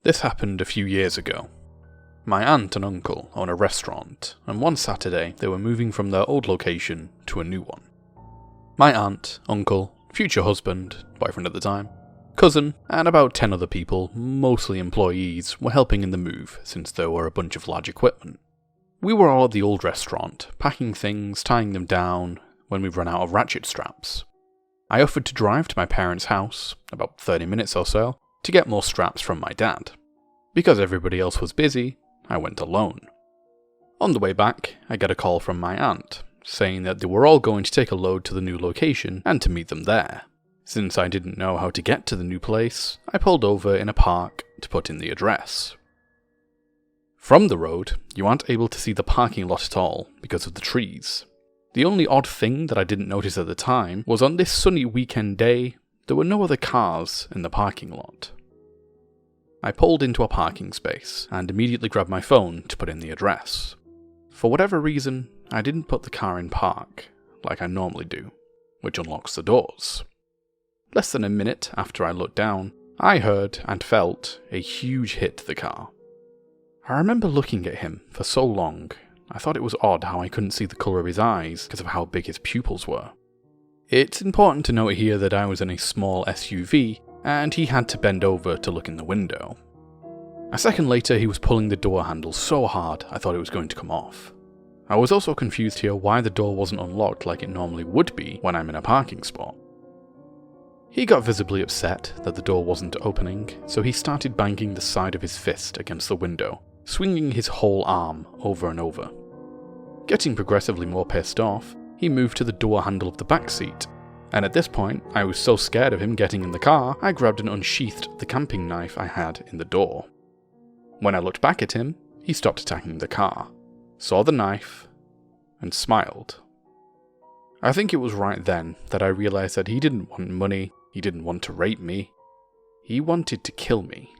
This happened a few years ago. My aunt and uncle own a restaurant, and one Saturday they were moving from their old location to a new one. My aunt, uncle, future husband, boyfriend at the time, cousin, and about 10 other people, mostly employees, were helping in the move since there were a bunch of large equipment. We were all at the old restaurant, packing things, tying them down, when we ran out of ratchet straps. I offered to drive to my parents' house, about 30 minutes or so, to get more straps from my dad. Because everybody else was busy, I went alone. On the way back, I get a call from my aunt, saying that they were all going to take a load to the new location and to meet them there. Since I didn't know how to get to the new place, I pulled over in a park to put in the address. From the road, you aren't able to see the parking lot at all because of the trees. The only odd thing that I didn't notice at the time was on this sunny weekend day, there were no other cars in the parking lot. I pulled into a parking space and immediately grabbed my phone to put in the address. For whatever reason, I didn't put the car in park, like I normally do, which unlocks the doors. Less than a minute after I looked down, I heard and felt a huge hit to the car. I remember looking at him for so long, I thought it was odd how I couldn't see the colour of his eyes because of how big his pupils were. It's important to note here that I was in a small SUV, and he had to bend over to look in the window. A second later, he was pulling the door handle so hard I thought it was going to come off. I was also confused here why the door wasn't unlocked like it normally would be when I'm in a parking spot. He got visibly upset that the door wasn't opening, so he started banging the side of his fist against the window, swinging his whole arm over and over. Getting progressively more pissed off, he moved to the door handle of the back seat, and at this point, I was so scared of him getting in the car, I grabbed and unsheathed the camping knife I had in the door. When I looked back at him, he stopped attacking the car, saw the knife, and smiled. I think it was right then that I realized that he didn't want money, he didn't want to rape me, he wanted to kill me.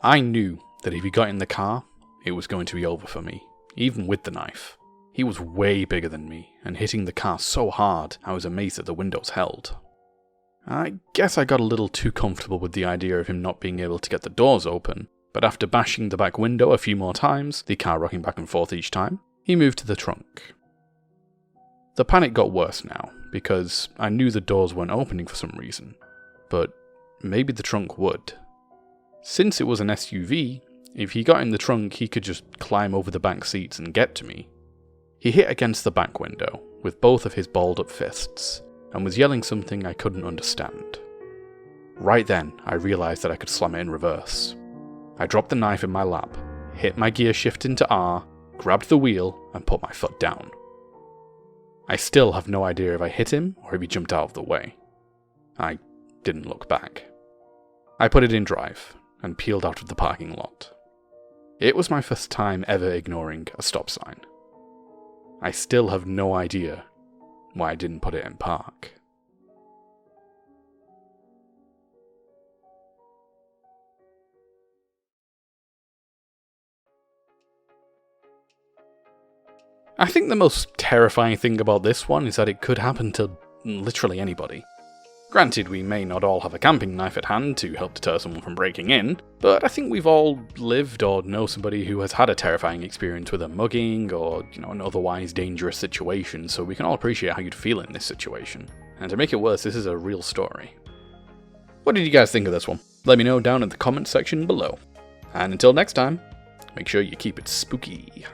I knew that if he got in the car, it was going to be over for me, even with the knife. He was way bigger than me, and hitting the car so hard, I was amazed that the windows held. I guess I got a little too comfortable with the idea of him not being able to get the doors open, but after bashing the back window a few more times, the car rocking back and forth each time, he moved to the trunk. The panic got worse now, because I knew the doors weren't opening for some reason, but maybe the trunk would. Since it was an SUV, if he got in the trunk he could just climb over the back seats and get to me. He hit against the back window with both of his balled up fists, and was yelling something I couldn't understand. Right then, I realised that I could slam it in reverse. I dropped the knife in my lap, hit my gear shift into R, grabbed the wheel, and put my foot down. I still have no idea if I hit him or if he jumped out of the way. I didn't look back. I put it in drive, and peeled out of the parking lot. It was my first time ever ignoring a stop sign. I still have no idea why I didn't put it in park. I think the most terrifying thing about this one is that it could happen to literally anybody. Granted, we may not all have a camping knife at hand to help deter someone from breaking in, but I think we've all lived or know somebody who has had a terrifying experience with a mugging or, an otherwise dangerous situation, so we can all appreciate how you'd feel in this situation. And to make it worse, this is a real story. What did you guys think of this one? Let me know down in the comments section below. And until next time, make sure you keep it spooky.